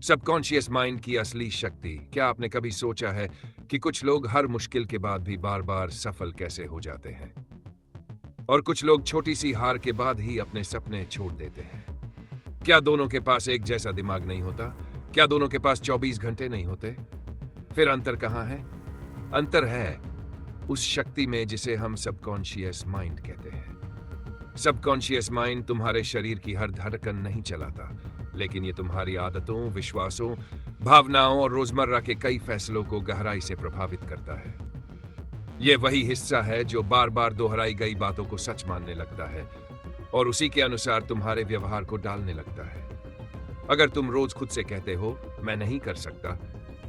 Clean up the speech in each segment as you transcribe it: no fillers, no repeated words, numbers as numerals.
Subconscious mind की असली शक्ति। क्या आपने कभी सोचा है कि कुछ लोग हर मुश्किल के बाद भी बार बार सफल कैसे हो जाते हैं और कुछ लोग छोटी सी हार के बाद ही अपने सपने छोड़ देते हैं? क्या दोनों के पास एक जैसा दिमाग नहीं होता? क्या दोनों के पास 24 घंटे नहीं होते? फिर अंतर कहाँ है? अंतर है उस शक्ति में जिसे हम सबकॉन्शियस माइंड कहते हैं। सबकॉन्शियस माइंड तुम्हारे शरीर की हर धड़कन नहीं चलाता, लेकिन ये तुम्हारी आदतों, विश्वासों, भावनाओं और रोजमर्रा के कई फैसलों को गहराई से प्रभावित करता है। ये वही हिस्सा है जो बार बार दोहराई गई बातों को सच मानने लगता है और उसी के अनुसार तुम्हारे व्यवहार को डालने लगता है। अगर तुम रोज खुद से कहते हो मैं नहीं कर सकता,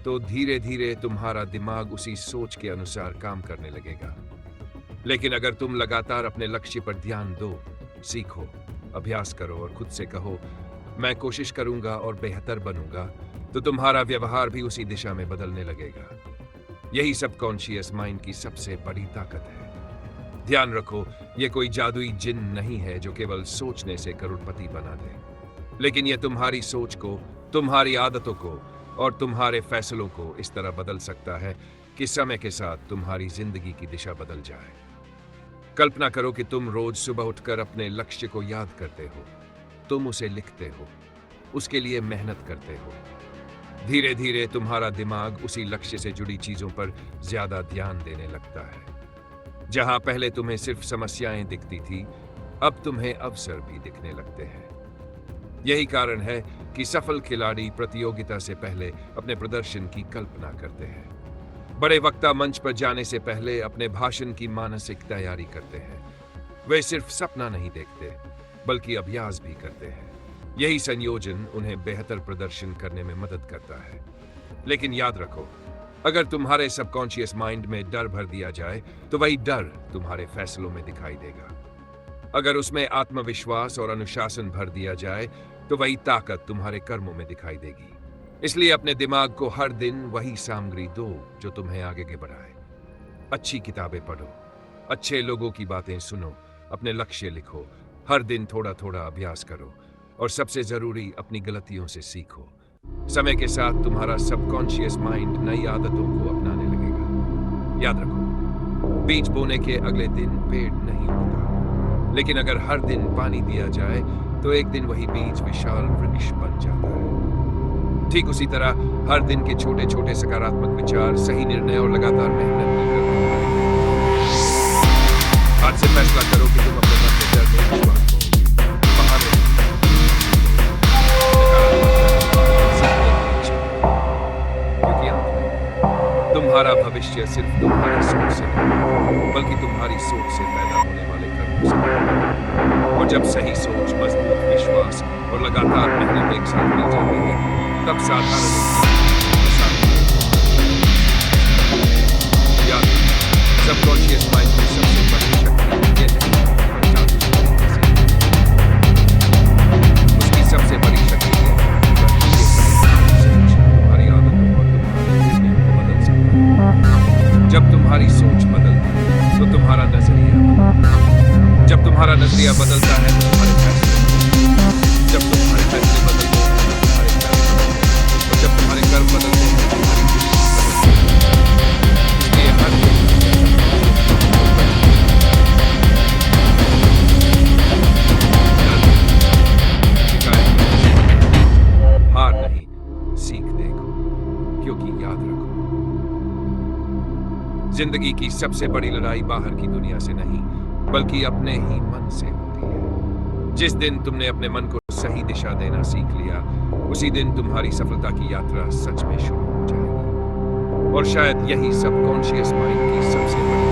तो धीरे धीरे तुम्हारा दिमाग उसी सोच के अनुसार काम करने लगेगा। लेकिन अगर तुम लगातार अपने लक्ष्य पर ध्यान दो, सीखो, अभ्यास करो और खुद से कहो मैं कोशिश करूंगा और बेहतर बनूंगा, तो तुम्हारा व्यवहार भी उसी दिशा में बदलने लगेगा। यही सबकॉन्शियस माइंड की सबसे बड़ी ताकत है। ध्यान रखो, ये कोई जादुई जिन नहीं है जो केवल सोचने से करोड़पति बना दे, लेकिन ये तुम्हारी सोच को, तुम्हारी आदतों को और तुम्हारे फैसलों को इस तरह बदल सकता है कि समय के साथ तुम्हारी जिंदगी की दिशा बदल जाए। कल्पना करो कि तुम रोज सुबह उठकर अपने लक्ष्य को याद करते हो, तुम उसे लिखते हो, उसके लिए मेहनत करते हो। धीरे धीरे तुम्हारा दिमाग उसी लक्ष्य से जुड़ी चीजों पर ज्यादा ध्यान देने लगता है। जहां पहले तुम्हें सिर्फ समस्याएं दिखती थी, अब तुम्हें अवसर भी दिखने लगते हैं। यही कारण है कि सफल खिलाड़ी प्रतियोगिता से पहले अपने प्रदर्शन की कल्पना करते हैं। बड़े वक्ता मंच पर जाने से पहले अपने भाषण की मानसिक तैयारी करते हैं। वे सिर्फ सपना नहीं देखते, बल्कि अभ्यास भी करते हैं। यही संयोजन उन्हें बेहतर प्रदर्शन करने में मदद करता है। लेकिन याद रखो, अगर तुम्हारे सबकॉन्शियस माइंड में डर भर दिया जाए, तो वही डर तुम्हारे फैसलों में दिखाई देगा। अगर उसमें आत्मविश्वास और अनुशासन भर दिया जाए, तो वही ताकत तुम्हारे कर्मों में दिखाई देगी। इसलिए अपने दिमाग को हर दिन वही सामग्री दो जो तुम्हें आगे बढ़ाए। अच्छी किताबें पढ़ो, अच्छे लोगों की बातें सुनो, अपने लक्ष्य लिखो, हर दिन थोड़ा थोड़ा अभ्यास करो और सबसे जरूरी अपनी गलतियों से सीखो। समय के साथ तुम्हारा सबकॉन्शियस माइंड नई आदतों को अपनाने लगेगा। याद रखो, बीज बोने के अगले दिन पेड़ नहीं उगता, लेकिन अगर हर दिन पानी दिया जाए तो एक दिन वही बीज विशाल वृक्ष बन जाता है। ठीक उसी तरह हर दिन के छोटे छोटे सकारात्मक विचार, सही निर्णय और लगातार मेहनत मिलकर आज से फैसला करो कि तुम अपने मन में डर नहीं, विश्वास करोगे। बाहर नहीं, क्योंकि अंत में तुम्हारा भविष्य सिर्फ तुम्हारी सोच से नहीं, बल्कि तुम्हारी सोच से पैदा होने वाले कर्मों से। और जब सही सोच, मजबूत विश्वास और लगातार मेहनत एक साथ मिल जाती है, तब साधारण सबकॉन्शियस माइंड की सबसे बड़ी शक्ति ये नहीं, उसकी सबसे बड़ी शक्ति है तुम्हारी आदतों और तुम्हारे निर्णयों को बदल सकता है। जब तुम्हारी सोच बदलती तो तुम्हारा नजरिया बदलता है। जब तुम्हारा नजरिया बदलता है तो तुम्हारे फैसले, जब तुम्हारे फैसले बदलते हैं तो तुम्हारे कर्म, और जब तुम्हारे कर्म बदलते हैं तो तुम्हारी इसलिए हर हार नहीं, सीख देखो, क्योंकि याद रखो, जिंदगी की सबसे बड़ी लड़ाई बाहर की दुनिया से नहीं, बल्कि अपने ही मन से होती है। जिस दिन तुमने अपने मन को सही दिशा देना सीख लिया, उसी दिन तुम्हारी सफलता की यात्रा सच में शुरू हो जाएगी। और शायद यही सबकॉन्शियस माइंड की सबसे बड़ी